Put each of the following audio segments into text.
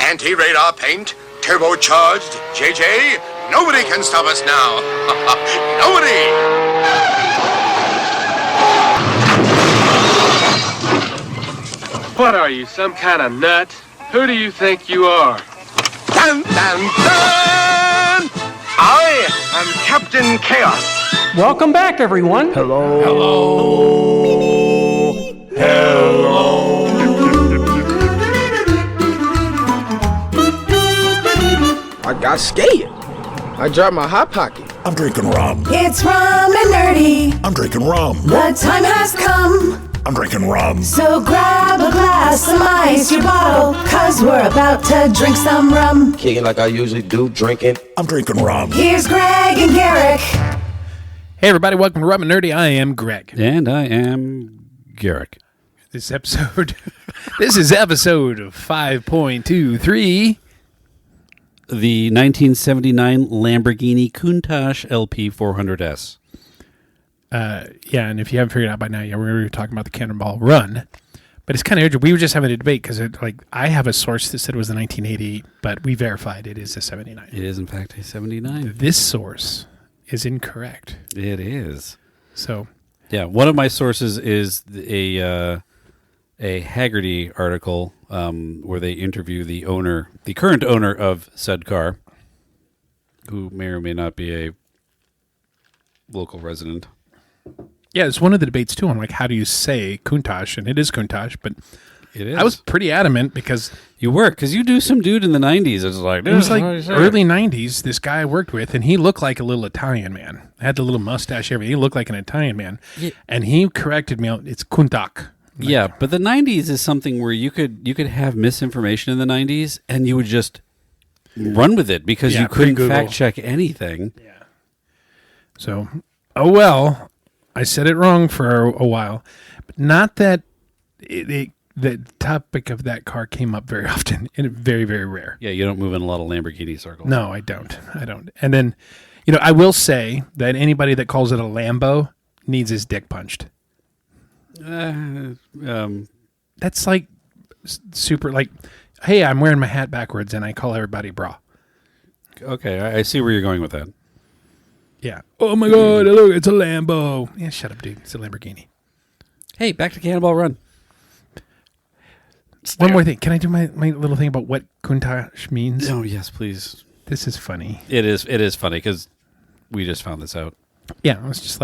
Anti-radar paint, turbocharged, JJ. Nobody can stop us now. Nobody! What are you, some kind of nut? Who do you think you are? Dun, dun, dun! I am Captain Chaos. Welcome back, everyone. Hello. Hello. Hello. I got scared. I dropped my hot pocket. I'm drinking rum. It's Rum and Nerdy. I'm drinking rum. The time has come. I'm drinking rum. So grab a glass, some ice, your bottle, cause we're about to drink some rum. Kicking like I usually do, drinking. I'm drinking rum. Here's Greg and Garrick. Hey everybody, welcome to Rum and Nerdy. I am Greg. And I am Garrick. This is episode 5.23. The 1979 Lamborghini Countach LP400S. Yeah, and if you haven't figured it out by now, yeah, we were talking about the Cannonball Run. But it's kind of interesting. We were just having a debate because I have a source that said it was the 1988, but we verified it is a 79. It is, in fact, a 79. This source is incorrect. It is. So, yeah, one of my sources is a Haggerty article where they interview the current owner of said car, who may or may not be a local resident. yeah, it's one of the debates too on how do you say Countach, and it is Countach, but It is. I was pretty adamant because You were, because you do some dude in the 90s. It was like early 90s, this guy I worked with, and he looked like a little Italian man. Had the little mustache, everything. He looked like an Italian man. Yeah. And he corrected me, it's Countach. Yeah, but the 90s is something where you could have misinformation in the 90s, and you would just run with it because you couldn't pre-Google. fact check anything. Yeah. So, oh well, I said it wrong for a while. But not that the topic of that car came up very often, and very, very rare. Yeah, you don't move in a lot of Lamborghini circles. No, I don't. And then, I will say that anybody that calls it a Lambo needs his dick punched. That's super hey, I'm wearing my hat backwards and I call everybody bra. Okay, I see where you're going with that. Yeah. Oh my God, look, it's a Lambo. Yeah, shut up, dude. It's a Lamborghini. Hey, back to Cannonball Run. One more thing. Can I do my little thing about what Countach means? Oh, yes, please. This is funny. It is funny because we just found this out. Yeah, I was just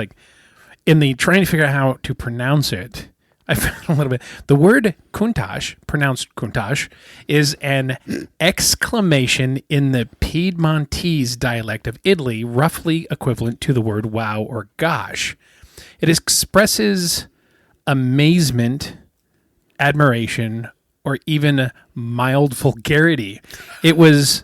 in the trying to figure out how to pronounce it, I found a little bit. The word Countach, pronounced Countach, is an exclamation in the Piedmontese dialect of Italy, roughly equivalent to the word wow or gosh. It expresses amazement, admiration, or even mild vulgarity. It was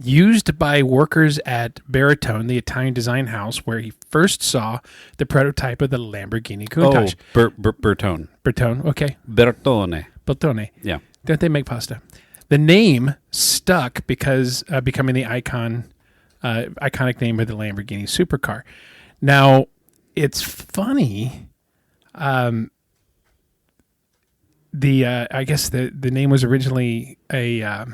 used by workers at Baritone, the Italian design house, where he first saw the prototype of the Lamborghini Countach. Bertone. Bertone, okay. Bertone. Bertone. Yeah. Don't they make pasta? The name stuck because becoming the iconic name of the Lamborghini supercar. Now, it's funny. I guess the name was originally a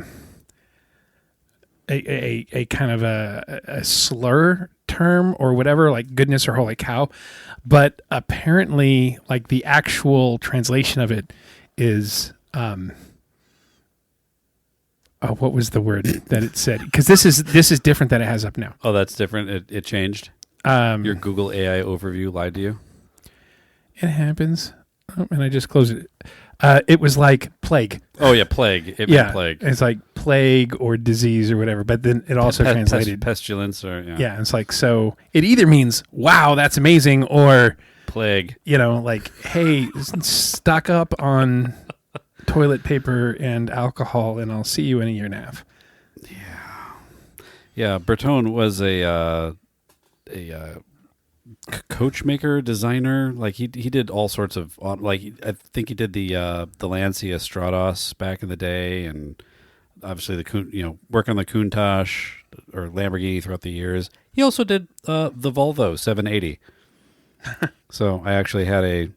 kind of a slur term or whatever, like goodness or holy cow, but apparently the actual translation of it is what was the word that it said? Because this is different than it has up now. Oh, that's different. It changed. Your Google AI overview lied to you. It happens. Oh, and I just closed it. It was like plague. Oh yeah, plague. It meant plague. It's like plague or disease or whatever. But then it also translated pestilence or yeah. It's so it either means wow, that's amazing, or plague. Hey, stock up on toilet paper and alcohol, and I'll see you in a year and a half. Yeah. Bertone was a coach maker, designer. He did all sorts of I think he did the Lancia Stratos back in the day, and obviously work on the Countach or Lamborghini throughout the years. He also did the Volvo 780. So I actually had a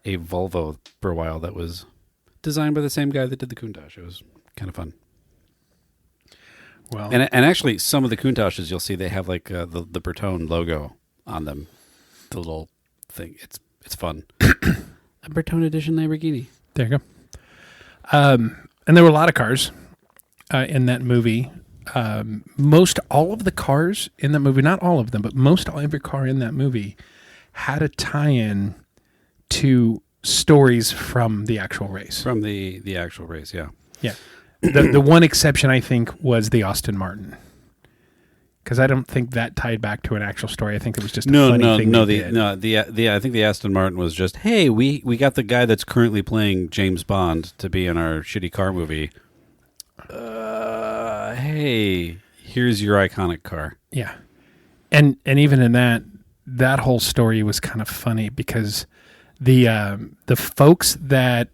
Volvo for a while that was designed by the same guy that did the Countach. It was kind of fun. Well, And actually, some of the Countaches you'll see they have like the Bertone logo on them, the little thing. It's fun. A Bertone edition Lamborghini. there you go. And there were a lot of cars in that movie. Most all of the cars in that movie, not all of them, but every car in that movie had a tie-in to stories from the actual race. From the actual race, yeah. Yeah. The one exception, I think, was the Aston Martin. Because I don't think that tied back to an actual story. I think it was just a funny thing they did. I think the Aston Martin was just, hey, we got the guy that's currently playing James Bond to be in our shitty car movie. Hey, here's your iconic car. Yeah. And even in that whole story was kind of funny because the folks that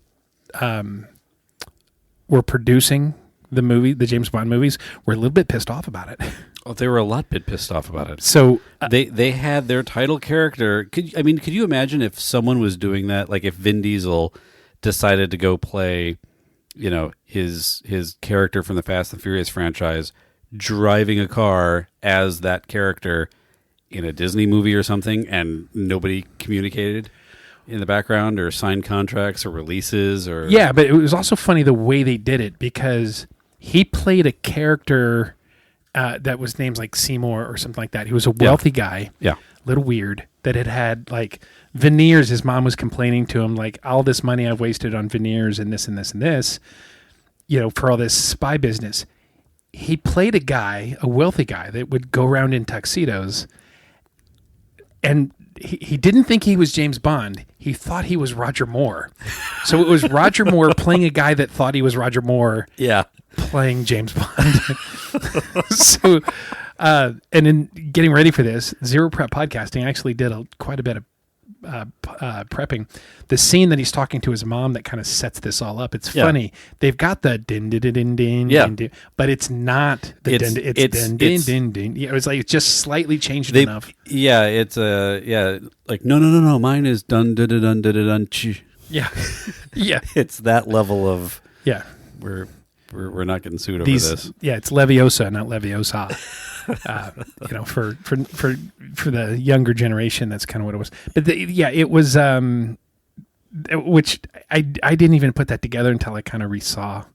were producing the movie, the James Bond movies, were a little bit pissed off about it. Oh, they were a lot bit pissed off about it. So they had their title character. Could you imagine if someone was doing that? Like if Vin Diesel decided to go play, his character from the Fast and Furious franchise, driving a car as that character in a Disney movie or something, and nobody communicated in the background or signed contracts or releases or yeah, but it was also funny the way they did it because he played a character that was named like Seymour or something like that. He was a wealthy guy, a little weird, that had like veneers. His mom was complaining to him like, all this money I've wasted on veneers and this and this and this, for all this spy business. He played a guy, a wealthy guy that would go around in tuxedos, and he didn't think he was James Bond. He thought he was Roger Moore. So it was Roger Moore playing a guy that thought he was Roger Moore. Yeah. Playing James Bond. So, and in getting ready for this, Zero Prep Podcasting actually did quite a bit of prepping. The scene that he's talking to his mom that kind of sets this all up. It's funny. They've got the din din din din din din, but it's not the din. It's din din din din. Yeah, it was like it's just slightly changed enough. Yeah, it's like no. Mine is dun dun dun dun dun dun. Yeah, yeah. It's that level of We're not getting sued over this. Yeah, it's Leviosa, not Leviosa. For the younger generation, that's kind of what it was. But it was, which I didn't even put that together until I kind of resaw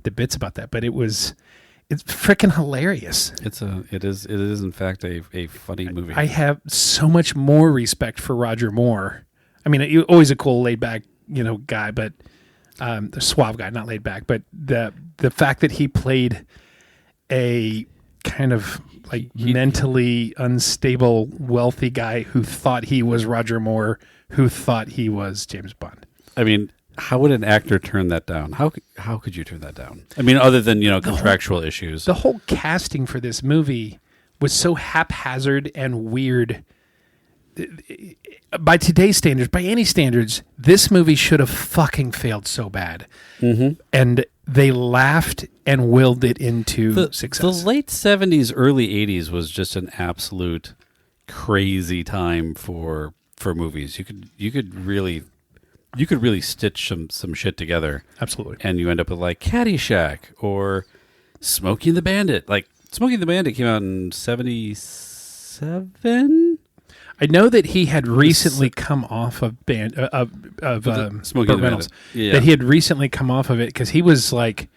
the bits about that. But it's freaking hilarious. It is in fact a funny movie. I have so much more respect for Roger Moore. I mean, always a cool, laid back, guy, but. The suave guy, not laid back, but the fact that he played a kind of like mentally unstable, wealthy guy who thought he was Roger Moore, who thought he was James Bond. I mean, how would an actor turn that down? How could you turn that down? I mean, other than contractual issues. The whole casting for this movie was so haphazard and weird. By today's standards, by any standards, this movie should have fucking failed so bad. Mm-hmm. And they laughed and willed it into success. The late 70s, early 80s was just an absolute crazy time for movies. You could really stitch some shit together. Absolutely. And you end up with like Caddyshack or Smokey and the Bandit. Like Smokey and the Bandit came out in 77. I know that he had recently come off of Smoking the Bandit. Yeah. That he had recently come off of it because he was like,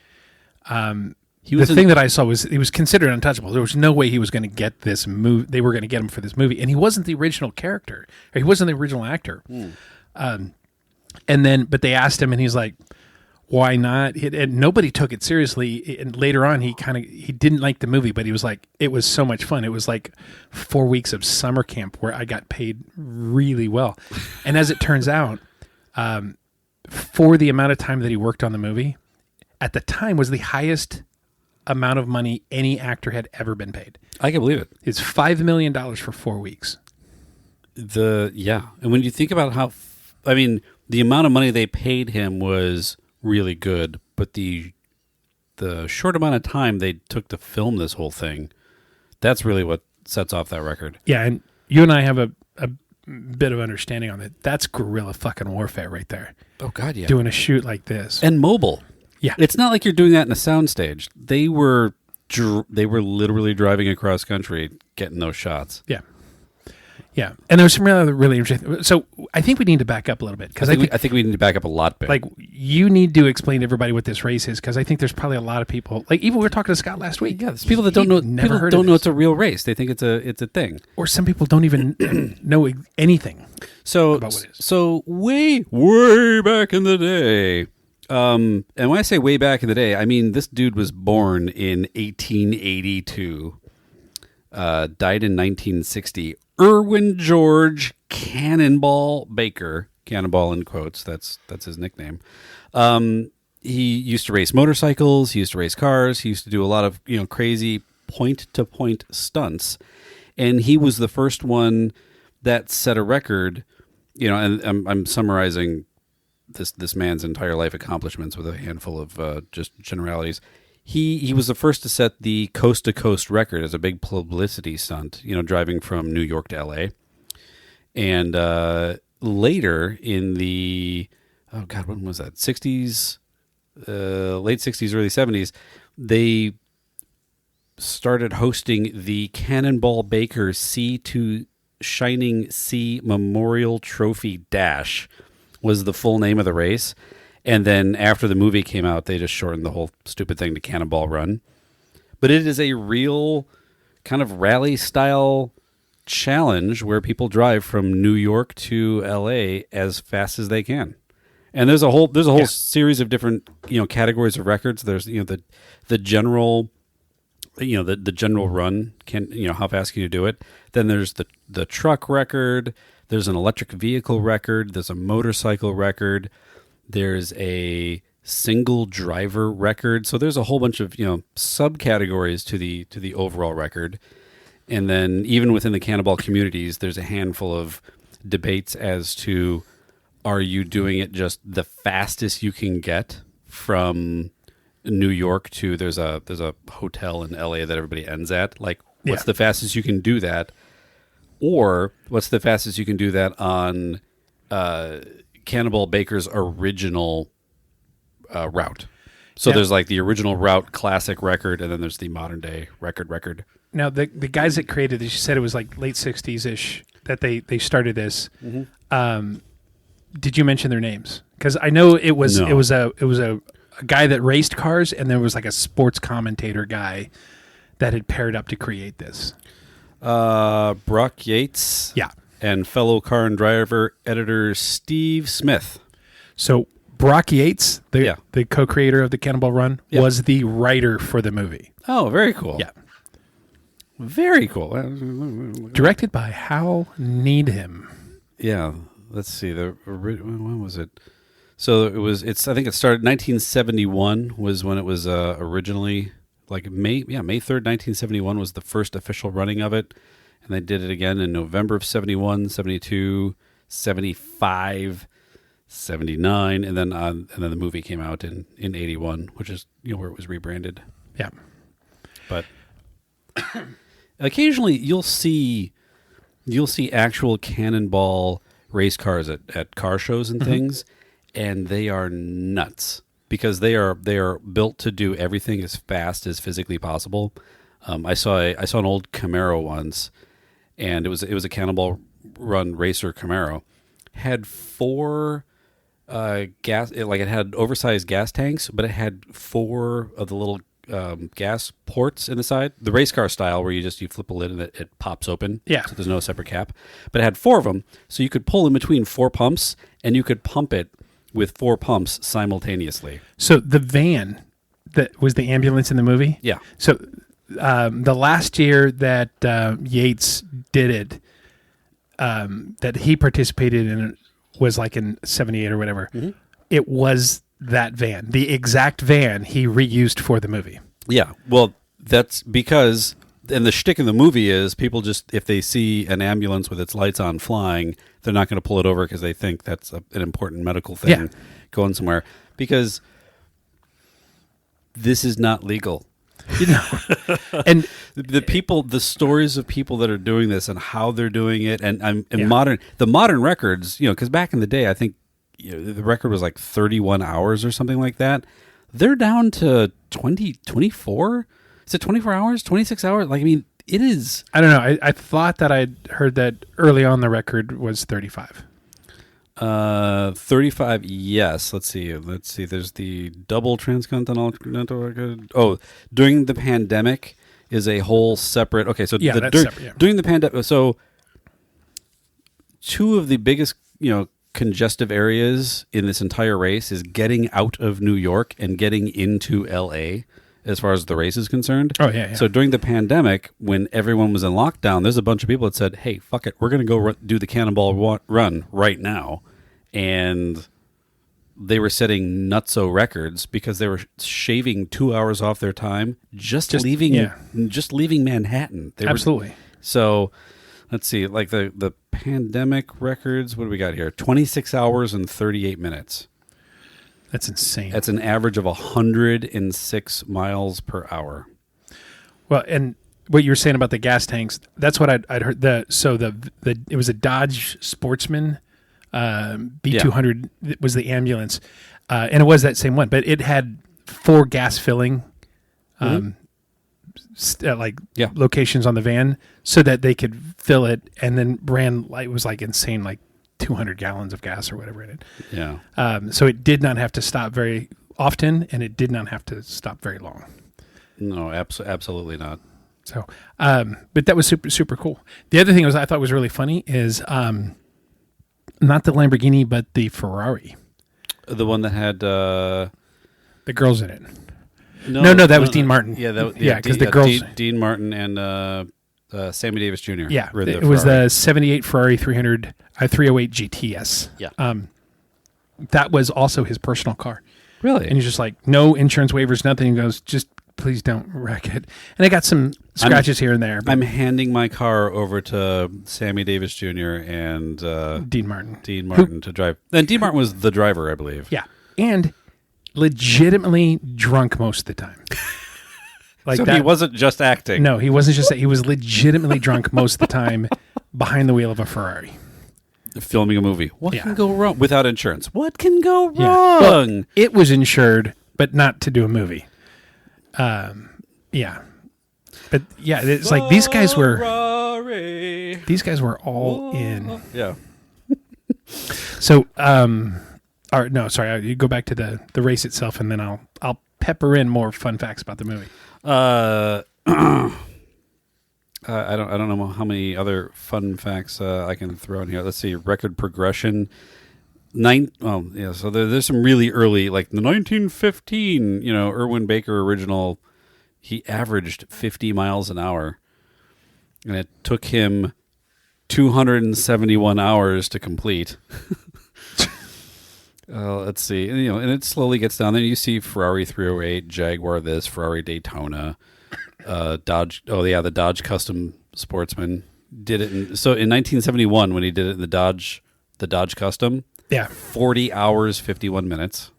the thing that I saw was he was considered untouchable. There was no way he was going to get this movie. They were going to get him for this movie, and he wasn't the original character. Or he wasn't the original actor. And then, but they asked him, and he's like, "Why not?" And nobody took it seriously. And later on, he didn't like the movie, but he was like, "It was so much fun. It was like 4 weeks of summer camp where I got paid really well." And as it turns out, for the amount of time that he worked on the movie, at the time was the highest amount of money any actor had ever been paid. I can believe it. It's $5 million for 4 weeks. And when you think about how, the amount of money they paid him was really good, but the short amount of time they took to film this whole thing, that's really what sets off that record. Yeah, and you and I have a bit of understanding on it. That's guerrilla fucking warfare right there. Oh God, yeah. Doing a shoot like this. And mobile. Yeah. It's not like you're doing that in a soundstage. They were literally driving across country getting those shots. Yeah. Yeah. And there's some really interesting. So I think we need to back up a little bit because I think we need to back up a lot bit. like you need to explain to everybody what this race is because I think there's probably a lot of people like even we were talking to Scott last week. Yeah, there's people that don't know. Never People heard don't of know this. it's a real race. They think it's a thing. Or some people don't even know anything. So About what it is. so way back in the day. And when I say way back in the day, I mean this dude was born in 1882, died in 1960. Irwin George Cannonball Baker, Cannonball in quotes. That's his nickname. He used to race motorcycles. He used to race cars. He used to do a lot of crazy point-to-point stunts, and he was the first one that set a record. And I'm summarizing this man's entire life accomplishments with a handful of just generalities. He was the first to set the coast-to-coast record as a big publicity stunt, driving from New York to L.A. And later in the, when was that? 60s, late 60s, early 70s, they started hosting the Cannonball Baker Sea to Shining Sea Memorial Trophy Dash was the full name of the race. And then after the movie came out, they just shortened the whole stupid thing to Cannonball Run. But it is a real kind of rally-style challenge where people drive from New York to L.A. as fast as they can. And there's a whole series of different categories of records. There's the general the general run how fast can you do it. Then there's the truck record. There's an electric vehicle record. There's a motorcycle record. There's a single driver record. So there's a whole bunch of subcategories to the overall record. And then even within the Cannonball communities, there's a handful of debates as to are you doing it just the fastest you can get from New York to there's a hotel in LA that everybody ends at. Like what's the fastest you can do that? Or what's the fastest you can do that on Cannonball Baker's original route? So there's like the original route classic record, and then there's the modern day record. Now, the guys that created this, you said it was like late 60s-ish that they started this. Mm-hmm. Did you mention their names? Because I know it was a guy that raced cars, and there was like a sports commentator guy that had paired up to create this. Brock Yates. Yeah. And fellow car and driver editor Steve Smith. So Brock Yates, the co-creator of the Cannonball Run, Yeah. was the writer for the movie. Oh, very cool. Yeah. Very cool. Directed by Hal Needham. Yeah. Let's see. When was it? So I think it started 1971 was when it was originally like May 3rd, 1971 was the first official running of it. And they did it again in November of 71, 72, 75, 79, and then the movie came out in 81, which is where it was rebranded. Yeah. But occasionally you'll see actual Cannonball race cars at car shows and things, and they are nuts because they are built to do everything as fast as physically possible. I saw an old Camaro once, and it was a Cannonball Run racer Camaro. Had four it had oversized gas tanks, but it had four of the little gas ports in the side, the race car style, where you flip a lid and it pops open. Yeah. So there's no separate cap, but it had four of them, so you could pull in between four pumps, and you could pump it with four pumps simultaneously. So the van that was the ambulance in the movie. Yeah. So the last year that Yates did it, that he participated in it was like in 78 or whatever. Mm-hmm. It was that van, the exact van he reused for the movie. Yeah. Well, that's because, and the shtick in the movie is people just, if they see an ambulance with its lights on flying, they're not going to pull it over because they think that's an important medical thing going somewhere. Because this is not legal. And the stories of people that are doing this and how they're doing it, and the modern records, because back in the day, I think the record was like 31 hours or something like that. they're down to 24. Is it 24 hours? 26 hours? Like, I mean, it is. I don't know. I thought that I'd heard that early on the record was 35. 35. Yes. Let's see. There's the double transcontinental record. Oh, during the pandemic is a whole separate. Okay, so That's separate, yeah. During the pandemic, so two of the biggest, congestive areas in this entire race is getting out of New York and getting into LA as far as the race is concerned. Oh, yeah. So during the pandemic, when everyone was in lockdown, there's a bunch of people that said, hey, fuck it, we're going to go do the Cannonball Run right now. And they were setting nutso records because they were shaving 2 hours off their time just leaving Manhattan. Absolutely. So let's see, like the pandemic records, what do we got here? 26 hours and 38 minutes. That's insane. That's an average of 106 miles per hour. Well, and what you were saying about the gas tanks, that's what I'd heard. It was a Dodge Sportsman B200 was the ambulance, and it was that same one, but it had 4 gas filling locations on the van so that they could fill it, and then it was like insane, like 200 gallons of gas or whatever in it. Yeah. So it did not have to stop very often, and it did not have to stop very long. No, absolutely not. So, but that was super, super cool. The other thing I thought was really funny is not the Lamborghini, but the Ferrari. The one that had the girls in it. No, that was Dean Martin. Yeah, because the girls, Dean Martin and Sammy Davis Jr. Yeah, were in the it was Ferrari. the '78 Ferrari 308 GTS. Yeah, that was also his personal car. Really? And he's just like, no insurance waivers, nothing. He goes, just please don't wreck it. And I got some scratches here and there. I'm handing my car over to Sammy Davis Jr. and Dean Martin. To drive. And Dean Martin was the driver, I believe. Yeah, and legitimately drunk most of the time. So he wasn't just acting. No, he wasn't just. He was legitimately drunk most of the time behind the wheel of a Ferrari. Filming a movie. What Yeah. can go wrong? Without insurance. What can go Yeah. wrong? Well, it was insured, but not to do a movie. Yeah. But yeah, it's like these guys were all in. Yeah. So, no, sorry. You go back to the race itself, and then I'll pepper in more fun facts about the movie. I don't know how many other fun facts I can throw in here. Let's see. Record progression. So there's some really early, like the 1915, Irwin Baker original. He averaged 50 miles an hour, and it took him 271 hours to complete. Let's see. And it slowly gets down there. You see Ferrari 308, Jaguar this, Ferrari Daytona, Dodge. Oh, yeah, the Dodge Custom Sportsman did it. So in 1971, when he did it in the Dodge Custom, 40 hours, 51 minutes.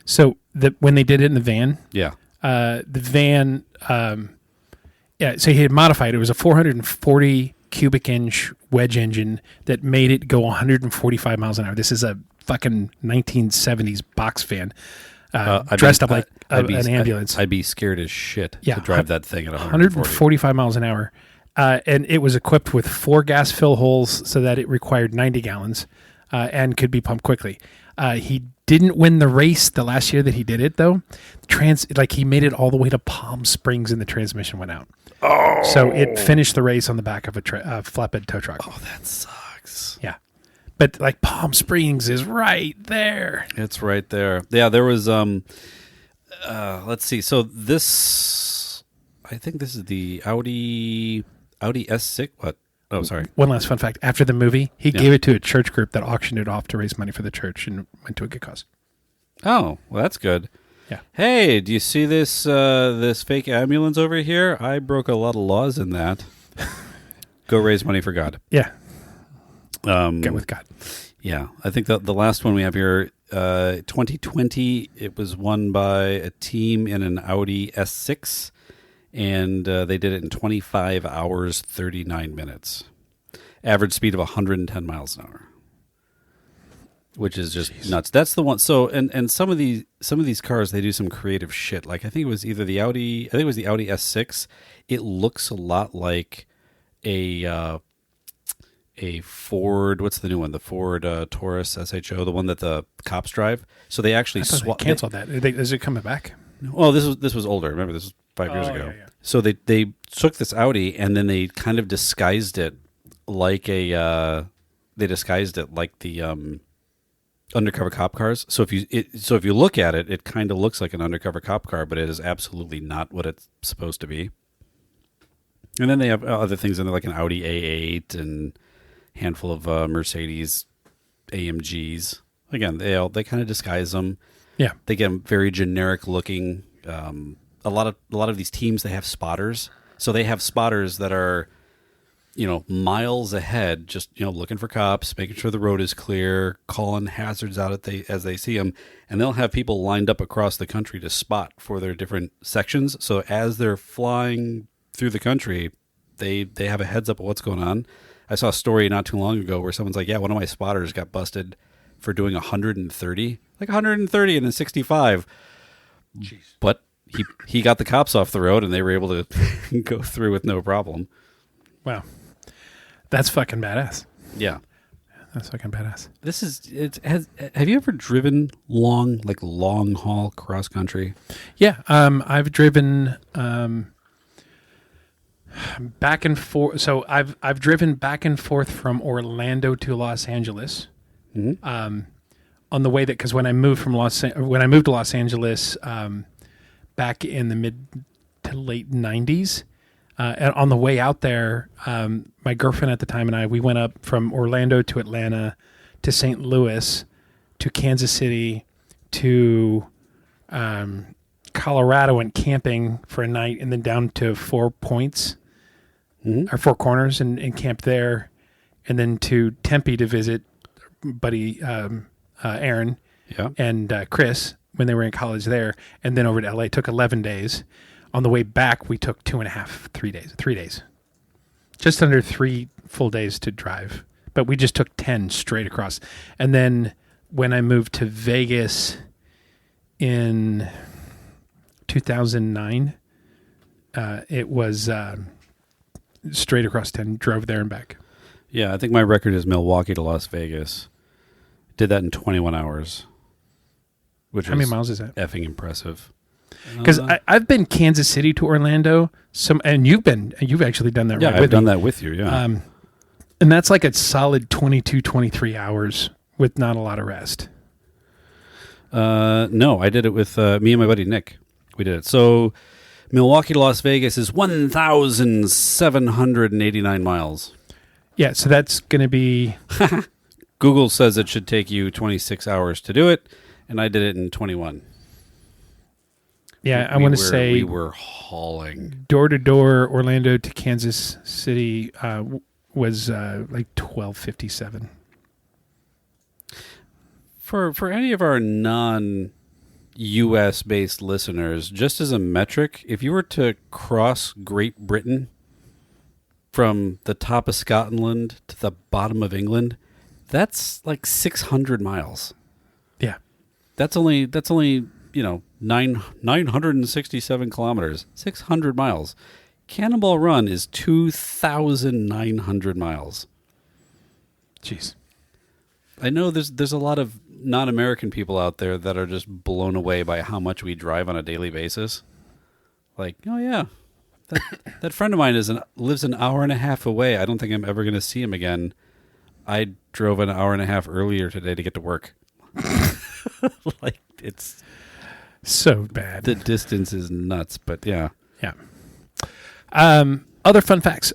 So when they did it in the van, the van, so he had modified it. It was a 440 cubic inch wedge engine that made it go 145 miles an hour. This is a fucking 1970s box van, dressed up like an ambulance. I'd be scared as shit to drive that thing at 145 miles an hour. And it was equipped with 4 gas fill holes so that it required 90 gallons and could be pumped quickly. He didn't win the race the last year that he did it, though. He made it all the way to Palm Springs and the transmission went out. Oh. So it finished the race on the back of a flatbed tow truck. Oh, that sucks. Yeah. But like Palm Springs is right there. It's right there. Yeah, there was let's see. So this, I think this is the Audi S6. What? Oh, sorry. One last fun fact. After the movie, he gave it to a church group that auctioned it off to raise money for the church and went to a good cause. Oh, well, that's good. Yeah. Hey, do you see this this fake ambulance over here? I broke a lot of laws in that. Go raise money for God. Yeah. Get with God. Yeah. I think the last one we have here, 2020, it was won by a team in an Audi S6. And they did it in 25 hours, 39 minutes. Average speed of 110 miles an hour. which is just nuts. That's the one. So and some of these cars, they do some creative shit. Like I think it was either the Audi S6. It looks a lot like a Ford. What's the new one? The Ford Taurus SHO, the one that the cops drive. So they actually canceled that. Is it coming back? Well, this was older. Remember, this was 5 years ago. Yeah. So they took this Audi and then they kind of disguised it like the undercover cop cars. So if you look at it, it kind of looks like an undercover cop car, but it is absolutely not what it's supposed to be. And then they have other things in there, like an Audi A8 and a handful of Mercedes AMGs. Again, they kind of disguise them. Yeah, they get them very generic looking. A lot of these teams, they have spotters. So they have spotters that are, miles ahead, just looking for cops, making sure the road is clear, calling hazards out as they see them, and they'll have people lined up across the country to spot for their different sections. So as they're flying through the country, they have a heads up of what's going on. I saw a story not too long ago where someone's like, yeah, one of my spotters got busted for doing 130, like 130 and then 65. Jeez. But he got the cops off the road and they were able to go through with no problem. Wow. That's fucking badass. Yeah. That's fucking badass. Have you ever driven long haul cross country? Yeah. I've driven back and forth. So I've driven back and forth from Orlando to Los Angeles. Mm-hmm. On the way because when I moved to Los Angeles, back in the mid to late 90s, and on the way out there, my girlfriend at the time and we went up from Orlando to Atlanta to St. Louis to Kansas City to Colorado, went camping for a night, and then down to 4 Points or Four Corners and camped there, and then to Tempe to visit buddy Aaron and Chris when they were in college there, and then over to LA. It took 11 days. On the way back, we took 3 days. Just under 3 full days to drive. But we just took 10 straight across. And then when I moved to Vegas in 2009, it was straight across 10, drove there and back. Yeah, I think my record is Milwaukee to Las Vegas. Did that in 21 hours. How many miles is that? Effing impressive. Because I've been Kansas City to Orlando, and you've actually done that. Yeah, right I've done that with you. Yeah, and that's like a solid 22, 23 hours with not a lot of rest. No, I did it with me and my buddy Nick. We did it. So Milwaukee to Las Vegas is 1,789 miles. Yeah, so that's going to be. Google says it should take you 26 hours to do it, and I did it in 21. Yeah, I want to say we were hauling door to door, Orlando to Kansas City was like 12:57. For any of our non-U.S. based listeners, just as a metric, if you were to cross Great Britain from the top of Scotland to the bottom of England, that's like 600 miles. Yeah, that's only 967 kilometers, 600 miles. Cannonball Run is 2,900 miles. Jeez. I know there's a lot of non-American people out there that are just blown away by how much we drive on a daily basis. Like, oh yeah, that friend of mine lives an hour and a half away. I don't think I'm ever going to see him again. I drove an hour and a half earlier today to get to work. Like, it's so bad. The distance is nuts, but yeah. Yeah. Other fun facts.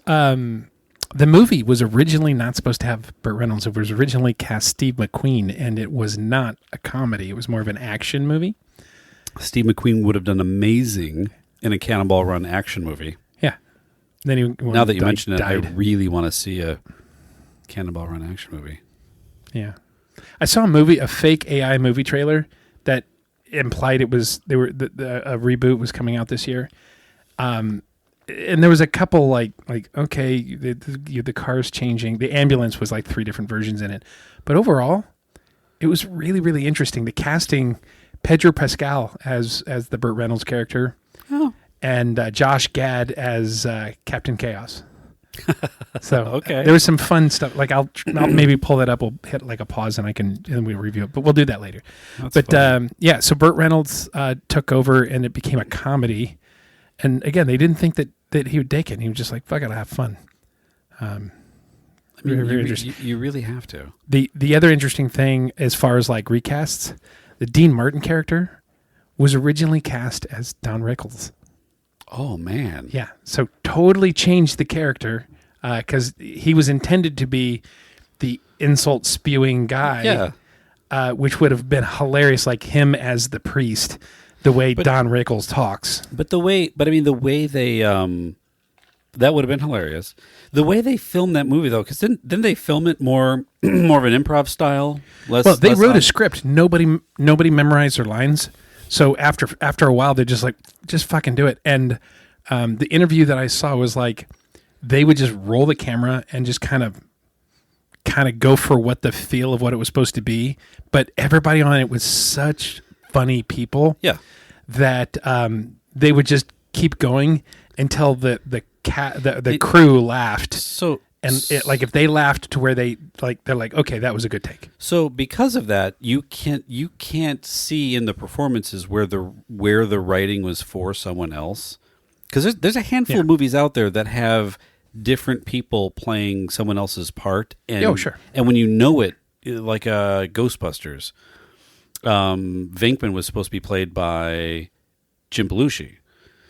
The movie was originally not supposed to have Burt Reynolds. It was originally cast Steve McQueen, and it was not a comedy. It was more of an action movie. Steve McQueen would have done amazing in a Cannonball Run action movie. Yeah. Then now that you mention it, I really want to see a Cannonball Run action movie. Yeah. I saw a fake AI movie trailer that implied a reboot was coming out this year. And there was a couple like okay, the car's changing. The ambulance was like 3 different versions in it, but overall, it was really, really interesting. The casting, Pedro Pascal as the Burt Reynolds character, and Josh Gad as Captain Chaos. So Okay. there was some fun stuff. Like I'll maybe pull that up. We'll hit like a pause and we'll review it. But we'll do that later. That's fun. Yeah, so Burt Reynolds took over and it became a comedy. And again, they didn't think that he would take it. He was just like, "Fuck it, I'll have fun." Very interesting. You really have to. The other interesting thing, as far as like recasts, the Dean Martin character was originally cast as Don Rickles. Oh man. Yeah, so totally changed the character because he was intended to be the insult spewing guy. Yeah. Which would have been hilarious, like him as the priest, the way Don Rickles talks. But the way they that would have been hilarious. The way they filmed that movie though, because didn't they film it more of an improv style? Well, they wrote a script. Nobody memorized their lines. So after a while, they're just like, just fucking do it. And the interview that I saw was like, they would just roll the camera and just kind of go for what the feel of what it was supposed to be. But everybody on it was such funny people, that they would just keep going until the crew laughed. So. And if they laughed to where they're like, okay, that was a good take. So because of that, you can't see in the performances where the writing was for someone else. Because there's a handful of movies out there that have different people playing someone else's part. And, sure. And when you know it, like Ghostbusters, Venkman was supposed to be played by Jim Belushi.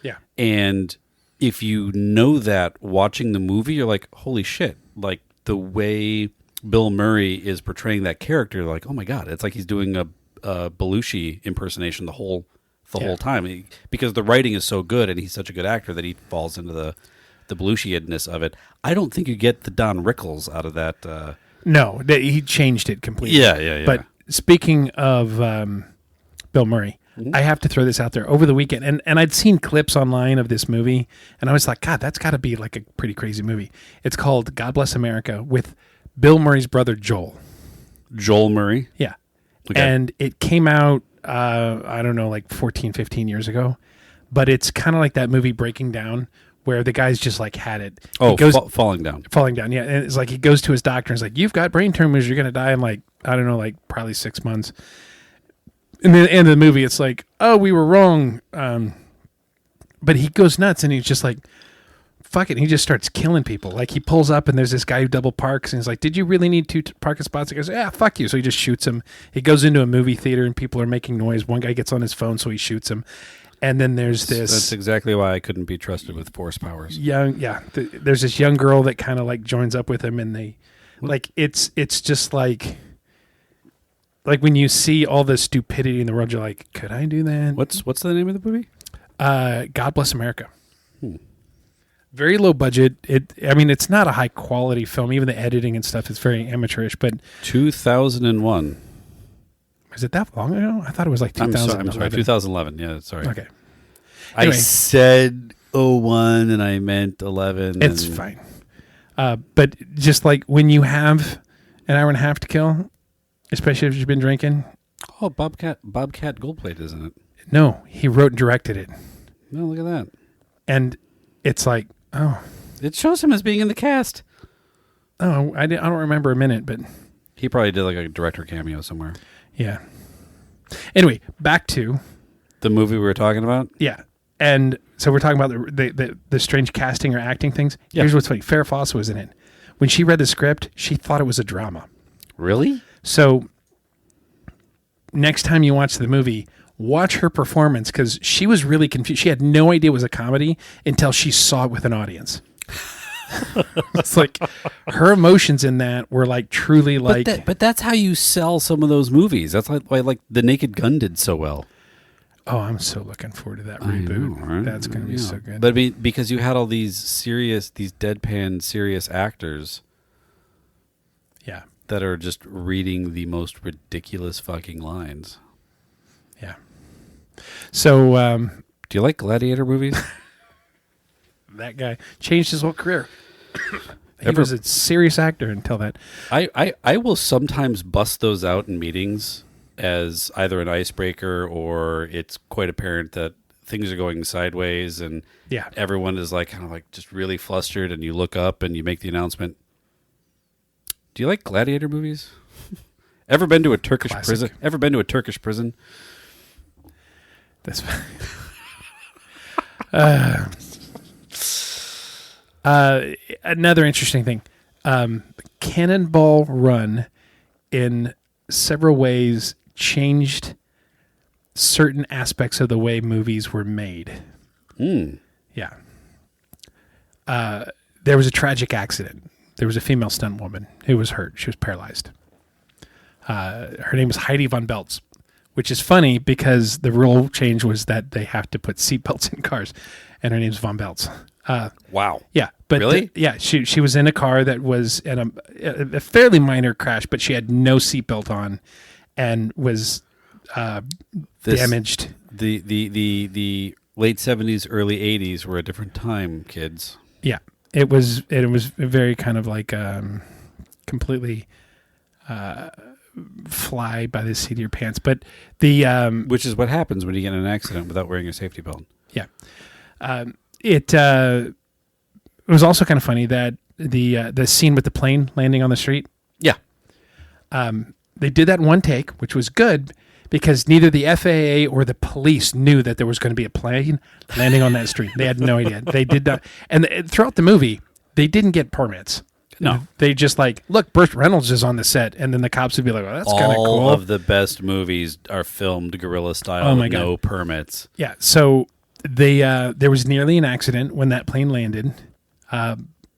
Yeah. And if you know that watching the movie, you're like, holy shit. Like the way Bill Murray is portraying that character, like, oh my God, it's like he's doing a Belushi impersonation the whole time. Because the writing is so good and he's such a good actor that he falls into the Belushi-edness of it. I don't think you get the Don Rickles out of that. No, he changed it completely. Yeah. But speaking of Bill Murray, I have to throw this out there. Over the weekend, and I'd seen clips online of this movie, and I was like, God, that's got to be like a pretty crazy movie. It's called God Bless America with Bill Murray's brother, Joel. Joel Murray? Yeah. Okay. And it came out, I don't know, like 14, 15 years ago. But it's kind of like that movie Breaking Down, where the guy's just like had it. Oh, falling down. Falling down, yeah. And it's like he goes to his doctor and is like, you've got brain tumors. You're going to die in like, I don't know, like probably 6 months. And then at the end of the movie, it's like, oh, we were wrong. But he goes nuts and he's just like, fuck it. And he just starts killing people. Like he pulls up and there's this guy who double parks and he's like, did you really need 2 parking spots? He goes, yeah, fuck you. So he just shoots him. He goes into a movie theater and people are making noise. One guy gets on his phone, so he shoots him. And then there's this. That's exactly why I couldn't be trusted with force powers. There's this young girl that kind of like joins up with him, and they, like, it's just like when you see all the stupidity in the world, you're like, could I do that? What's the name of the movie? God Bless America. Very low budget. It's not a high quality film. Even the editing and stuff is very amateurish. But 2001. Was it that long ago? I thought it was like 2011. I'm sorry, 2011. Yeah, sorry. Okay. Anyway. I said 01 and I meant 11. It's fine. But just like when you have an hour and a half to kill, especially if you've been drinking. Oh, Bobcat Goldthwait, isn't it? No, he wrote and directed it. No, look at that. And it's like, oh. It shows him as being in the cast. Oh, I don't remember a minute, but. He probably did like a director cameo somewhere. Yeah. Anyway, back to the movie we were talking about. Yeah, and so we're talking about the strange casting or acting things. Yeah. Here's what's funny: Farrah Fawcett was in it. When she read the script, she thought it was a drama. Really? So next time you watch the movie, watch her performance because she was really confused. She had no idea it was a comedy until she saw it with an audience. It's like her emotions in that were like truly like. But that's how you sell some of those movies. That's why like The Naked Gun did so well. Oh, I'm so looking forward to that reboot. Know, right? That's going to be so good. But because you had all these deadpan serious actors. Yeah. That are just reading the most ridiculous fucking lines. Yeah. So, do you like gladiator movies? That guy changed his whole career. He was a serious actor until that. I will sometimes bust those out in meetings as either an icebreaker or it's quite apparent that things are going sideways and everyone is like kind of like just really flustered, and you look up and you make the announcement. Do you like gladiator movies? Ever been to a Turkish prison? Ever been to a Turkish prison? That's another interesting thing. Cannonball Run in several ways changed certain aspects of the way movies were made. Yeah. There was a tragic accident. There was a female stunt woman who was hurt. She was paralyzed. Her name was Heidi von Beltz, which is funny because the rule change was that they have to put seatbelts in cars, and her name's von Beltz. Wow. Yeah. But really? She was in a car that was in a fairly minor crash, but she had no seatbelt on and was damaged. The late 70s, early 80s were a different time, kids. Yeah. It was very kind of like completely fly by the seat of your pants. But which is what happens when you get in an accident without wearing a safety belt. Yeah. It was also kind of funny that the scene with the plane landing on the street. Yeah. They did that in one take, which was good because neither the FAA or the police knew that there was going to be a plane landing on that street. They had no idea. They did not. And throughout the movie, they didn't get permits. No. They just like, look, Burt Reynolds is on the set. And then the cops would be like, well, that's kind of cool. All of the best movies are filmed guerrilla style with no permits. Yeah. So there was nearly an accident when that plane landed.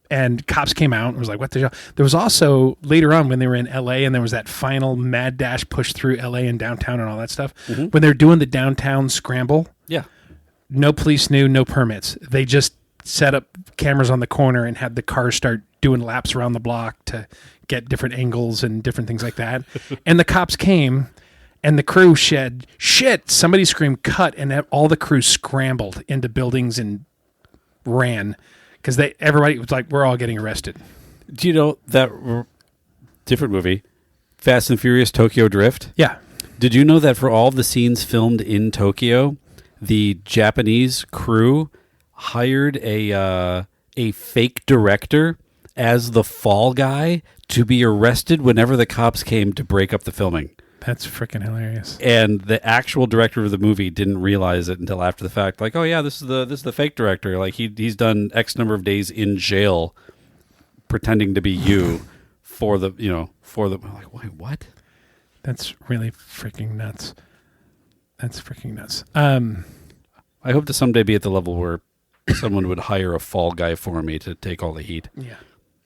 And cops came out and was like, what the hell? There was also later on when they were in LA and there was that final mad dash push through LA and downtown and all that stuff. Mm-hmm. When they're doing the downtown scramble. Yeah. No police knew, no permits. They just set up cameras on the corner and had the cars start doing laps around the block to get different angles and different things like that. And the cops came and the crew said, shit, somebody screamed cut, and all the crew scrambled into buildings and ran. Because everybody was like, we're all getting arrested. Do you know that different movie, Fast and Furious Tokyo Drift? Yeah. Did you know that for all the scenes filmed in Tokyo, the Japanese crew hired a fake director as the fall guy to be arrested whenever the cops came to break up the filming? That's freaking hilarious. And the actual director of the movie didn't realize it until after the fact. Like, oh yeah, this is the fake director. Like he's done X number of days in jail, pretending to be you for the. I'm like, wait, what? That's really freaking nuts. That's freaking nuts. I hope to someday be at the level where someone would hire a fall guy for me to take all the heat. Yeah.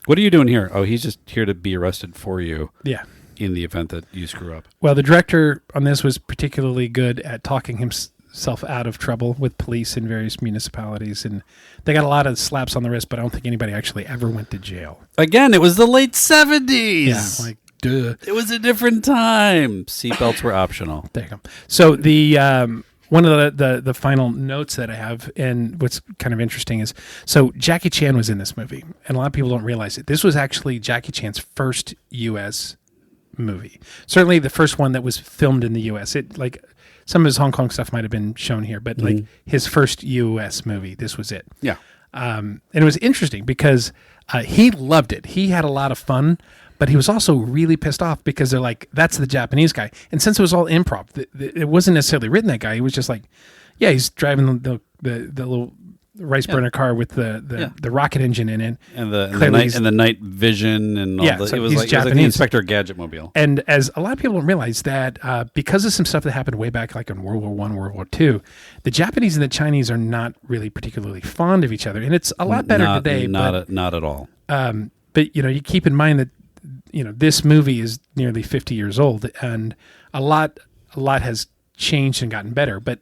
What are you doing here? Oh, he's just here to be arrested for you. Yeah. In the event that you screw up. Well, the director on this was particularly good at talking himself out of trouble with police in various municipalities, and they got a lot of slaps on the wrist, but I don't think anybody actually ever went to jail. Again, it was the late 70s. Yeah, like, duh. It was a different time. Seatbelts were optional. There you go. So the one of the final notes that I have, and what's kind of interesting is, so Jackie Chan was in this movie, and a lot of people don't realize it. This was actually Jackie Chan's first U.S. movie. Certainly the first one that was filmed in the U.S. It, like, some of his Hong Kong stuff might have been shown here, but like his first U.S. movie, this was it. Yeah. And it was interesting because he loved it. He had a lot of fun, but he was also really pissed off because they're like, that's the Japanese guy. And since it was all improv, it wasn't necessarily written that guy. He was just like, yeah, he's driving the little rice burner car with the rocket engine in it, and the night vision and all the, so it was like the Inspector Gadget mobile. And as a lot of people don't realize that because of some stuff that happened way back, like in World War I, World War II, the Japanese and the Chinese are not really particularly fond of each other, and it's a lot better today. Not at all. But you keep in mind that this movie is nearly 50 years old, and a lot has changed and gotten better, but.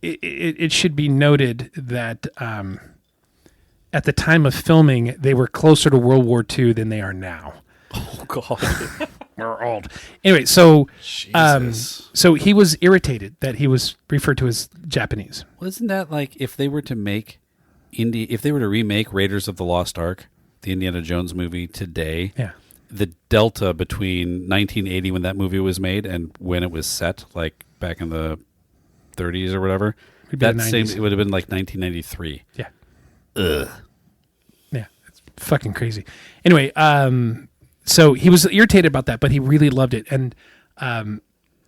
It should be noted that at the time of filming, they were closer to World War II than they are now. Oh, God. We're old. Anyway, so he was irritated that he was referred to as Japanese. Well, isn't that like if they were to remake Raiders of the Lost Ark, the Indiana Jones movie today, Yeah. the delta between 1980 when that movie was made and when it was set, like back in the 30s or whatever, It'd be the that same 90s. it would have been like 1993. Yeah. Ugh. Yeah. It's fucking crazy. Anyway, so he was irritated about that, but he really loved it. And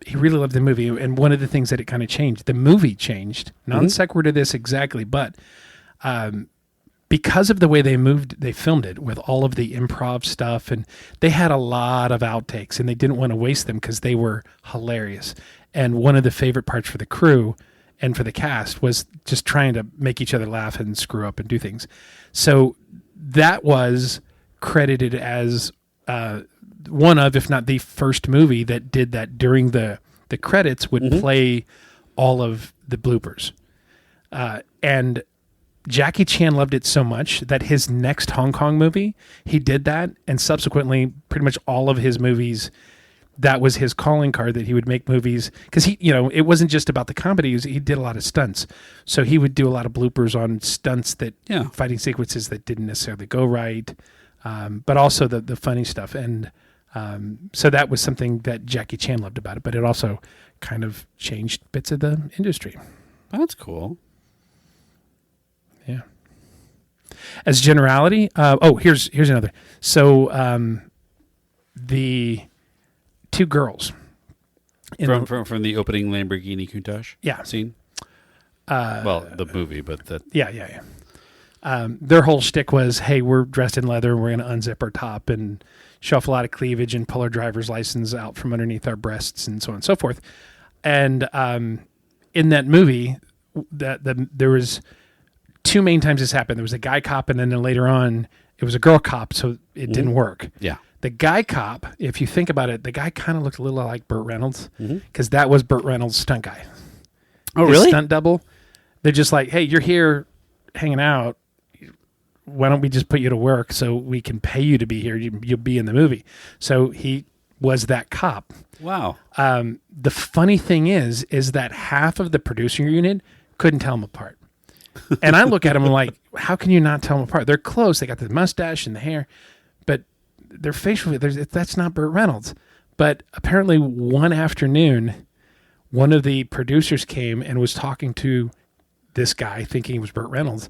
he really loved the movie. And one of the things that it kind of changed, the movie changed. Non sequitur to this exactly, but because of the way they filmed it with all of the improv stuff, and they had a lot of outtakes, and they didn't want to waste them because they were hilarious. And one of the favorite parts for the crew and for the cast was just trying to make each other laugh and screw up and do things. So that was credited as one of, if not the first movie that did that. During the credits would play all of the bloopers. And Jackie Chan loved it so much that his next Hong Kong movie, he did that, and subsequently pretty much all of his movies, that was his calling card, that he would make movies, because he, it wasn't just about the comedies, he did a lot of stunts. So he would do a lot of bloopers on stunts that, fighting sequences that didn't necessarily go right, but also the funny stuff. And so that was something that Jackie Chan loved about it, but it also kind of changed bits of the industry. That's cool. Yeah. As generality, here's another. So the two girls From the opening Lamborghini Countach scene? The movie, but that... Yeah. Their whole shtick was, hey, we're dressed in leather and we're going to unzip our top and show off a lot of cleavage and pull our driver's license out from underneath our breasts and so on and so forth. And in that movie, there was two main times this happened. There was a guy cop, and then later on, it was a girl cop, so it didn't work. Yeah. The guy cop, if you think about it, the guy kind of looked a little like Burt Reynolds, because that was Burt Reynolds' stunt guy. Oh, His really? stunt double. They're just like, hey, you're here hanging out. Why don't we just put you to work so we can pay you to be here? You'll be in the movie. So he was that cop. Wow. The funny thing is that half of the producer unit couldn't tell them apart. And I look at them like, how can you not tell them apart? They're close. They got the mustache and the hair, but their facial, that's not Burt Reynolds. But apparently one afternoon, one of the producers came and was talking to this guy thinking he was Burt Reynolds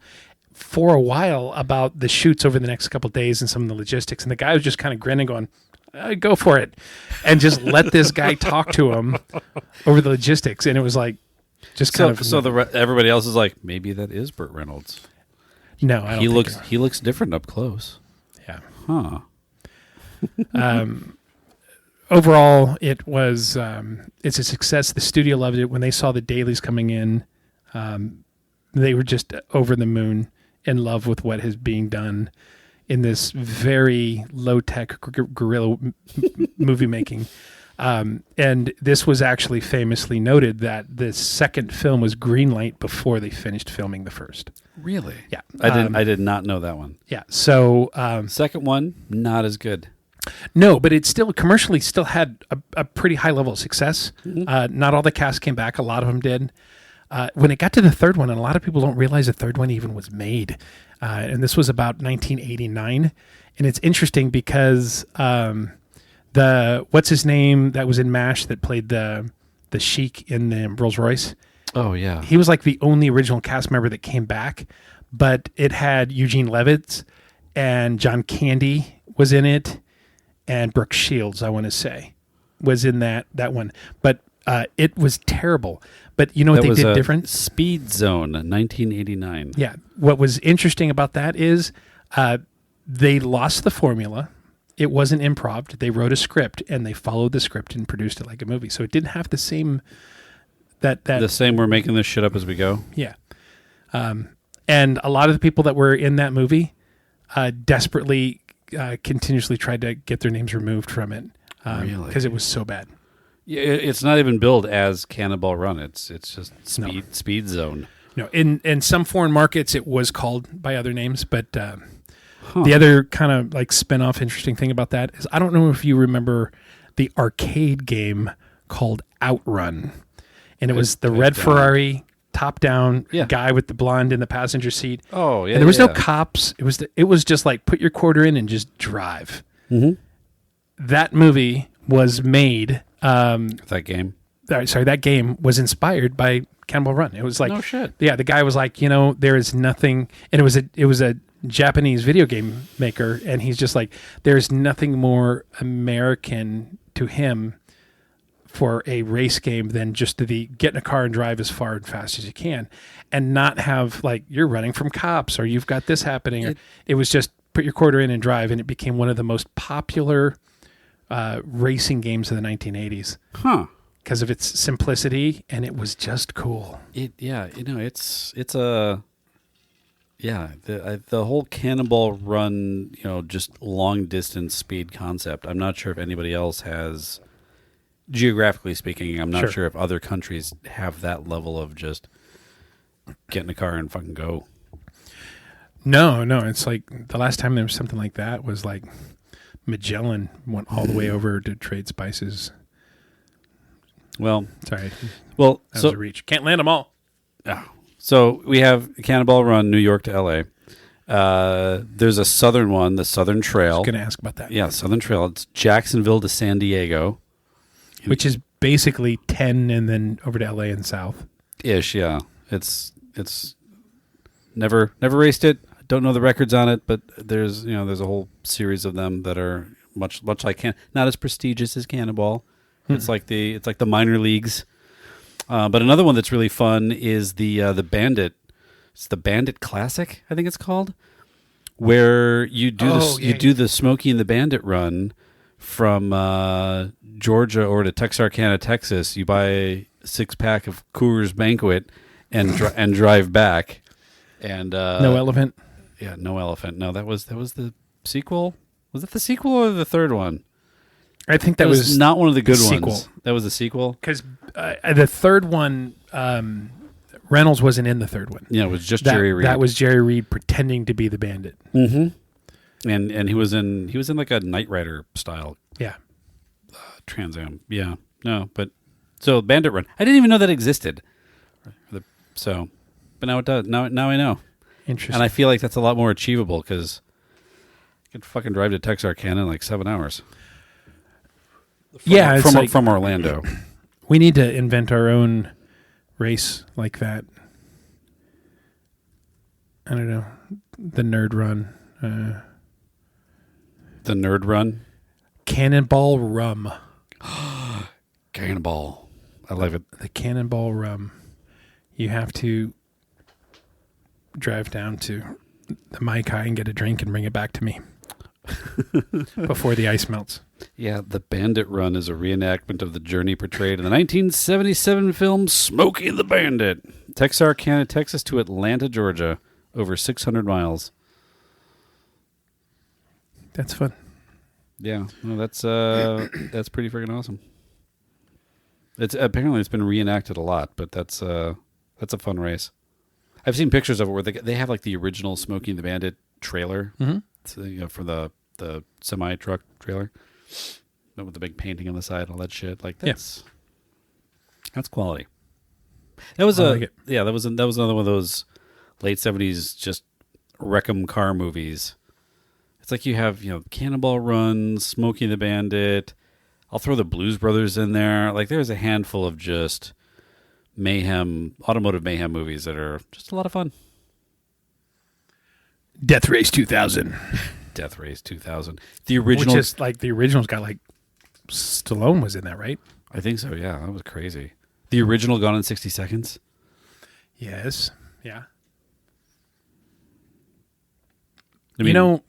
for a while about the shoots over the next couple of days and some of the logistics. And the guy was just kind of grinning going, go for it. And just let this guy talk to him over the logistics. And it was like, just kind of. So everybody else is like, maybe that is Burt Reynolds. No, I don't think he looks different up close. Yeah. Huh. Overall, it was it's a success. The studio loved it. When they saw the dailies coming in, they were just over the moon, in love with what is being done in this very low-tech guerrilla movie making. And this was actually famously noted that the second film was greenlight before they finished filming the first. Really? Yeah. I did not know that one. Yeah. So second one, not as good. no, but it still commercially still had a pretty high level of success. Not all the cast came back. A lot of them did. When it got to the third one, and a lot of people don't realize the third one even was made. And this was about 1989. And it's interesting because what's his name that was in MASH that played the Sheik in the Rolls Royce? Oh, yeah. He was like the only original cast member that came back, but it had Eugene Levitz and John Candy was in it, and Brooke Shields, I want to say, was in that one. But it was terrible. But you know what they did different? Speed Zone, 1989. Yeah. What was interesting about that is they lost the formula. It wasn't improv. They wrote a script, and they followed the script and produced it like a movie. So it didn't have the same... The same we're making this shit up as we go? Yeah. And a lot of the people that were in that movie desperately, continuously tried to get their names removed from it. Really? Because it was so bad. Yeah, it's not even billed as Cannonball Run. It's just Speed Zone. No, in some foreign markets, it was called by other names, but the other kind of like spin-off interesting thing about that is I don't know if you remember the arcade game called Outrun. And it was the red Ferrari top-down Yeah. guy with the blonde in the passenger seat. Oh, yeah. And there was no yeah. cops. It was just like put your quarter in and just drive. Mhm. That movie was made. That game. Sorry, that game was inspired by Cannonball Run. It was like, No shit. Yeah, the guy was like, there is nothing, and it was a Japanese video game maker, and he's just like, there's nothing more American to him for a race game than just to get in a car and drive as far and fast as you can, and not have like you're running from cops or you've got this happening. It was just put your quarter in and drive, and it became one of the most popular racing games of the 1980s. Huh. Because of its simplicity, and it was just cool. The whole Cannonball Run, just long distance speed concept. I'm not sure if anybody else has, geographically speaking, I'm not sure if other countries have that level of just get in a car and fucking go. No, it's like the last time there was something like that was like Magellan went all the way over to trade spices. Well, sorry. Well, that was a reach. Can't land them all. Oh. So we have Cannonball Run, New York to L.A. There's a southern one, the Southern Trail. I was going to ask about that. Yeah, Southern Trail. It's Jacksonville to San Diego. Which is basically 10 and then over to L.A. and south. Ish, yeah. It's never raced it. Don't know the records on it, but there's a whole series of them that are much like not as prestigious as Cannonball. It's like the minor leagues. But another one that's really fun is the Bandit. It's the Bandit Classic, I think it's called, where you do the Smokey and the Bandit run from Georgia over to Texarkana, Texas. You buy a 6-pack of Coors Banquet and drive back. And no elephant. Yeah, no elephant. No, that was the sequel. Was it the sequel or the third one? I think that was not one of the good sequel. ones. That was the sequel? Because the third one, Reynolds wasn't in the third one. Yeah, it was just Jerry Reed. That was Jerry Reed pretending to be the Bandit. Mm-hmm. And he was in like a Knight Rider style. Yeah. Trans Am. Yeah. No, but so Bandit Run. I didn't even know that existed. But now it does. Now I know. Interesting. And I feel like that's a lot more achievable because I could fucking drive to Texarkana in like 7 hours. From Orlando. We need to invent our own race like that. I don't know. The Nerd Run. The Nerd Run? Cannonball Rum. Cannonball. I love it. The Cannonball Rum. You have to drive down to the Mai Kai and get a drink and bring it back to me before the ice melts. Yeah, the Bandit Run is a reenactment of the journey portrayed in the 1977 film Smokey and the Bandit. Texarkana, Texas to Atlanta, Georgia. Over 600 miles. That's fun. Yeah, no, that's pretty freaking awesome. It's been reenacted a lot, but that's a fun race. I've seen pictures of it where they have like the original Smokey and the Bandit trailer, for the semi truck trailer with the big painting on the side, all that shit. Like that's quality. That was that was another one of those late 70s just wreck-em car movies. It's like you have Cannonball Run, Smokey and the Bandit. I'll throw the Blues Brothers in there. Like there's a handful of just automotive mayhem movies that are just a lot of fun. Death Race 2000. Death Race 2000. The original. Which is like the original's got like Stallone was in that, right? I think so, yeah. That was crazy. The original Gone in 60 Seconds? Yes. Yeah. I mean,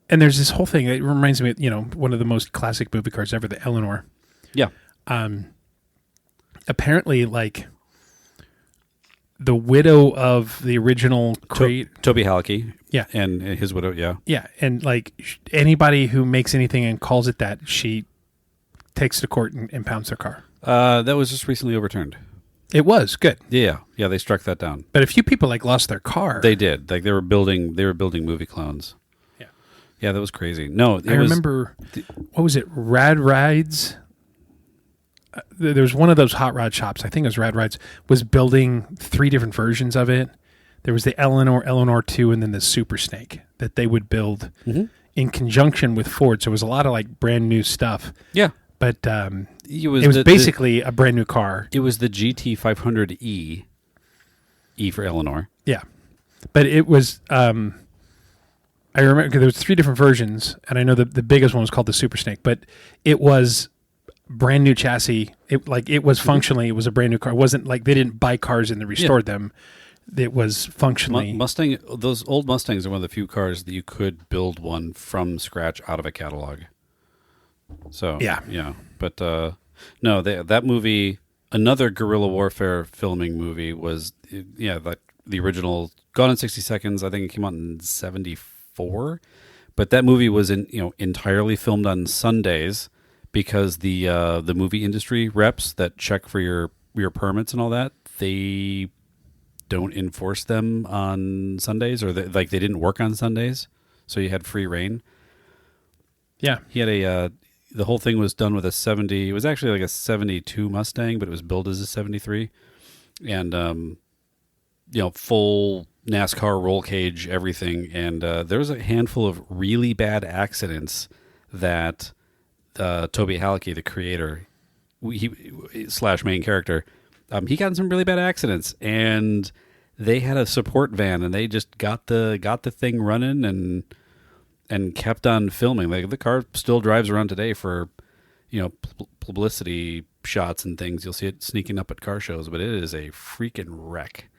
and there's this whole thing. It reminds me of, one of the most classic movie cars ever, the Eleanor. Yeah. Apparently, like, the widow of the original Toby Hallecky. Yeah. And his widow, yeah. Yeah, and, like, anybody who makes anything and calls it that, she takes to court and impounds their car. That was just recently overturned. It was good. Yeah, they struck that down. But a few people lost their car. They did. Like they were building movie clones. Yeah. Yeah, that was crazy. No, I remember what was it? Rad Rides. there's one of those hot rod shops. I think it was Rad Rides was building 3 different versions of it. There was the Eleanor 2, and then the Super Snake that they would build in conjunction with Ford. So it was a lot of like brand new stuff. Yeah. But It was basically a brand new car. It was the GT500E, E for Eleanor. Yeah. But it was, I remember there was 3 different versions, and I know the biggest one was called the Super Snake, but it was brand new chassis. It was functionally, it was a brand new car. It wasn't like they didn't buy cars and they restored them. It was functionally Mustang. Those old Mustangs are one of the few cars that you could build one from scratch out of a catalog. So yeah. But no, that movie, another guerrilla warfare filming movie, was like the original Gone in 60 Seconds. I think it came out in '74, but that movie was entirely filmed on Sundays because the movie industry reps that check for your permits and all that, they don't enforce them on Sundays, or they didn't work on Sundays, so you had free reign. Yeah, he had the whole thing was done with a 70. It was actually like a 72 Mustang, but it was built as a 73, and full NASCAR roll cage, everything. And there was a handful of really bad accidents that Toby Hallecky, the creator, / main character, he got in some really bad accidents, and they had a support van, and they just got the thing running and kept on filming. Like, the car still drives around today for publicity shots and things. You'll see it sneaking up at car shows, but it is a freaking wreck.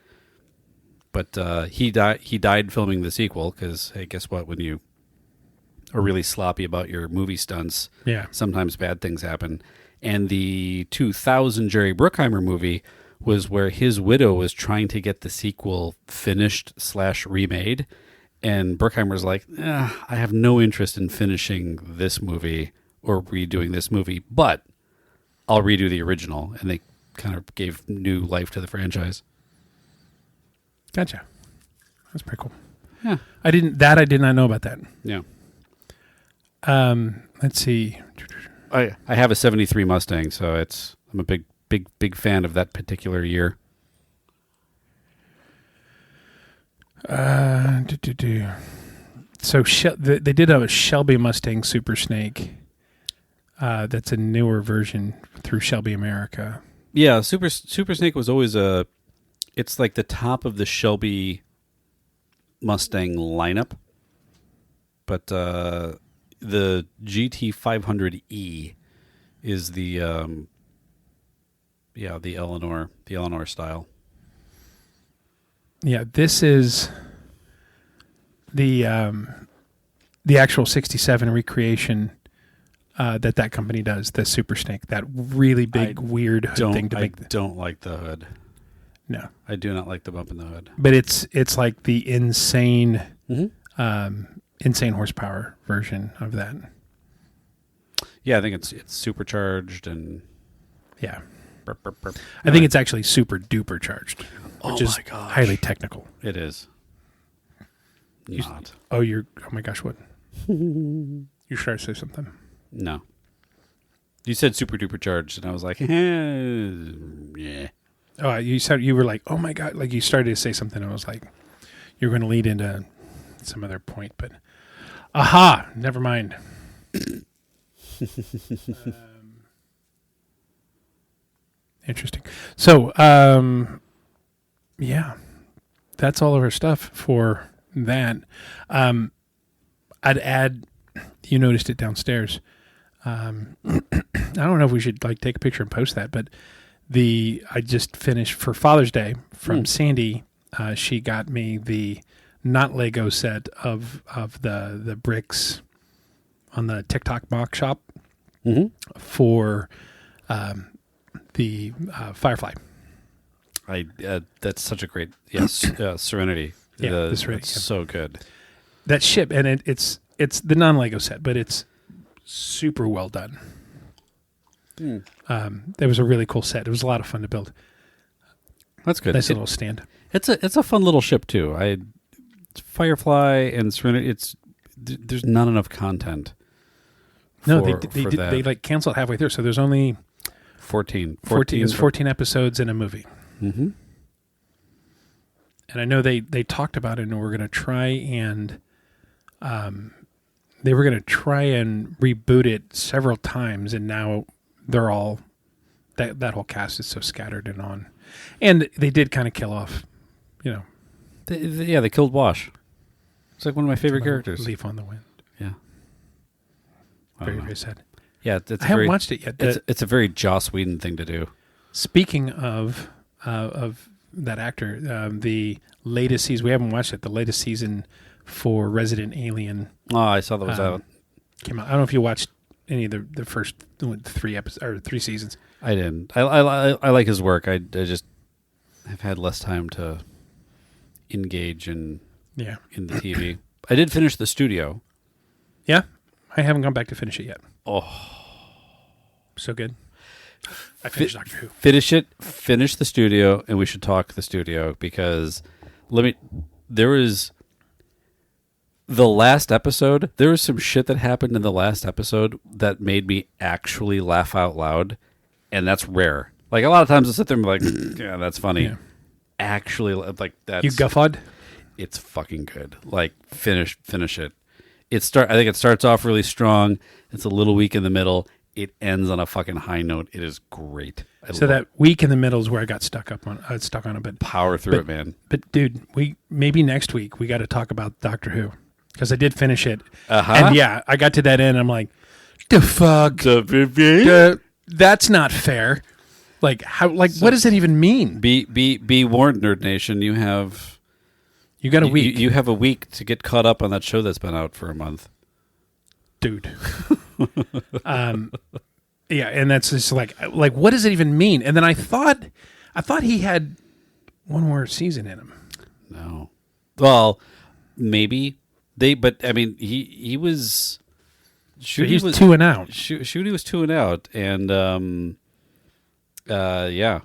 But he died filming the sequel because, hey, guess what? When you are really sloppy about your movie stunts, sometimes bad things happen. And the 2000 Jerry Bruckheimer movie was where his widow was trying to get the sequel finished / remade. And Bruckheimer's like, I have no interest in finishing this movie or redoing this movie, but I'll redo the original. And they kind of gave new life to the franchise. Gotcha. That's pretty cool. Yeah. I did not know about that. Yeah. Let's see. I have a 73 Mustang, so I'm a big fan of that particular year. So they did have a Shelby Mustang Super Snake. That's a newer version through Shelby America. Yeah, Super Snake was always it's like the top of the Shelby Mustang lineup, but the GT500E is the Eleanor style. Yeah, this is the actual 67 recreation that company does, the Super Snake, that really big weird hood thing to make. I don't like the hood. No, I do not like the bump in the hood. But it's like the insane horsepower version of that. Yeah, I think it's supercharged and yeah. I think it's actually super duper charged, which is highly technical. It is. Oh my gosh, what? You should say something. No. You said super duper charged, and I was like, yeah. Oh, you were like, oh my God, like you started to say something. I was like, you're going to lead into some other point, but aha, never mind. Interesting. So, yeah, that's all of our stuff for that. I'd add, you noticed it downstairs. I don't know if we should take a picture and post that, but I just finished for Father's Day from Sandy. She got me the not Lego set of the bricks on the TikTok mock shop for the Firefly. That's such a great Serenity. The Serenity, it's so good. That ship, and it's the non Lego set, but it's super well done. It was a really cool set. It was a lot of fun to build. That's good. Nice little stand. It's a fun little ship too. Firefly and Serenity. There's not enough content. No, they canceled halfway through, so there's only 14. 14 is 14 episodes in a movie. Mm-hmm. And I know they talked about it, and we're going to try and they were going to try and reboot it several times, and now they're all that whole cast is so scattered and on. And they did kind of kill off, They killed Wash. It's like one of my favorite characters. Leaf on the Wind. Yeah. Very, very sad. Yeah, I haven't watched it yet. It's a very Joss Whedon thing to do. Speaking of that actor, the latest season, we haven't watched it, the latest season for Resident Alien. Oh, I saw that was out. Came out. I don't know if you watched any of the first 3 episodes or 3 seasons. I didn't. I like his work. I just have had less time to engage in the TV. I did finish The Studio. Yeah? I haven't gone back to finish it yet. Oh. So good. I finished Doctor Who. Finish The Studio, and we should talk The Studio, because there was the last episode. There was some shit that happened in the last episode that made me actually laugh out loud, and that's rare. Like, a lot of times I sit there and be like, yeah, that's funny. Yeah. Actually, like, that's... You guffawed? It's fucking good. Like, finish it. I think it starts off really strong. It's a little weak in the middle. It ends on a fucking high note. It is great. So that week in the middle is where I got stuck on a bit. Power through it, man. But dude, maybe next week we got to talk about Doctor Who, because I did finish it. Uh-huh. And I got to that end. I'm like, the fuck? That's not fair. Like how? Like what does it even mean? Be warned, Nerd Nation. You got a week. You have a week to get caught up on that show that's been out for a month, dude. Yeah, and that's just like what does it even mean? And then I thought he had one more season in him. No, well, maybe but I mean, he was. He was 2 and out. Shooty was 2 and out, and yeah.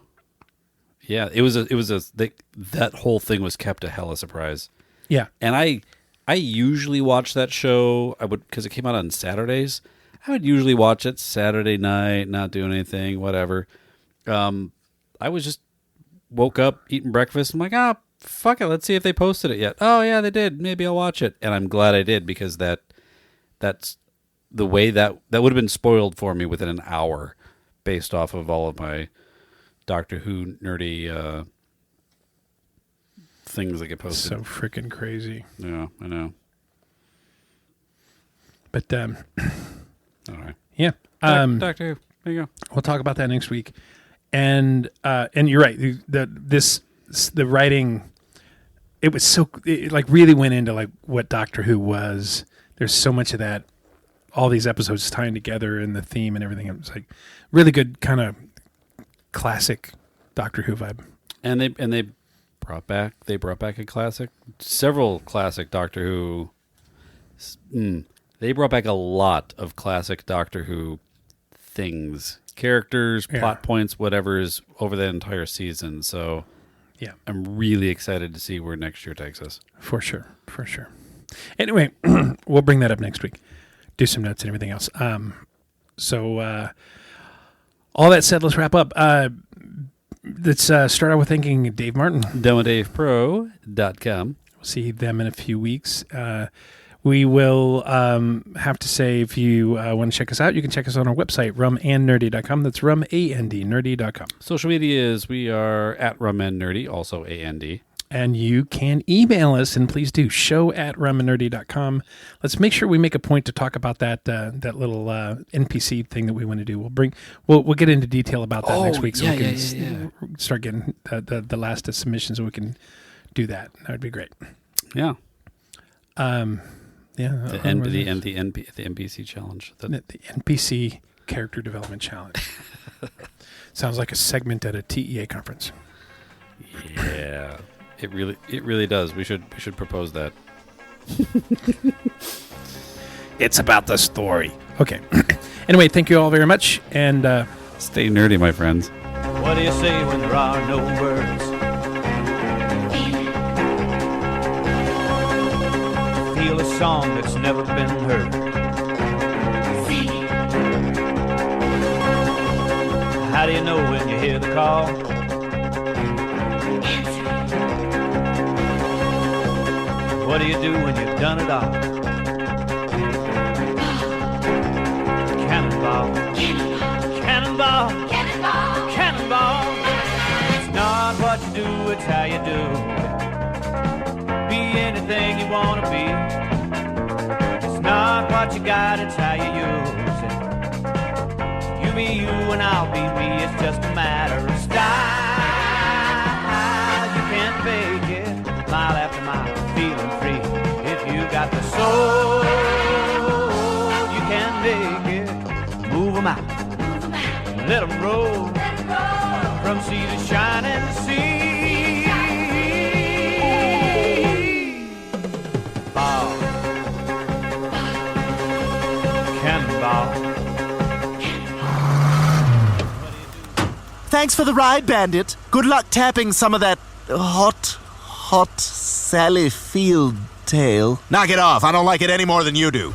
It was that whole thing was kept a hella surprise. Yeah, and I usually watch that show. I would, because it came out on Saturdays. I would usually watch it Saturday night, not doing anything, whatever. I was just woke up, eating breakfast. I'm like, fuck it, let's see if they posted it yet. Oh yeah, they did. Maybe I'll watch it, and I'm glad I did, because that's the way that would have been spoiled for me within an hour, based off of all of my Doctor Who nerdy things that get posted. So freaking crazy. Yeah, I know. But all right. Yeah. Doctor Who. There you go. We'll talk about that next week. And you're right. The writing, it was it really went into like what Doctor Who was. There's so much of that. All these episodes tying together and the theme and everything. It was like really good kind of classic Doctor Who vibe. And they brought back a classic, several classic Doctor Who. They brought back a lot of classic Doctor Who things, characters, plot points, whatever is over that entire season. So yeah, I'm really excited to see where next year takes us. For sure. Anyway, we'll bring that up next week. Do some notes and everything else. So all that said, let's wrap up. Let's start out with thanking Dave Martin. DemoDavePro.com. We'll see them in a few weeks. We will have to say, if you want to check us out, you can check us on our website, rumandnerdy.com. That's rumandnerdy.com. Social media is we are at Rum and Nerdy, also AND. And you can email us, and please do, show@rumandnerdy.com. Let's make sure we make a point to talk about that little NPC thing that we want to do. We'll get into detail about that next week, so we can start getting the last of submissions, so we can do that. That would be great. Yeah. Yeah. The NPC challenge. The NPC character development challenge. Sounds like a segment at a TEA conference. Yeah. It really does. We should propose that. It's about the story. Okay. Anyway, thank you all very much, and stay nerdy, my friends. What do you say when there are no words? Feel a song that's never been heard. How do you know when you hear the call? What do you do when you've done it all? Cannonball, cannonball, cannonball, cannonball. It's not what you do, it's how you do. Be anything you want to be. It's not what you got, it's how you use it. You be you and I'll be me, it's just a matter of style. You can't fake it, mile after mile, feeling free. If you got the soul, you can make it. Move 'em out, let 'em roll, from sea to shining sea. Ball, cannonball. Thanks for the ride, Bandit. Good luck tapping some of that hot Sally Field tail. Knock it off. I don't like it any more than you do.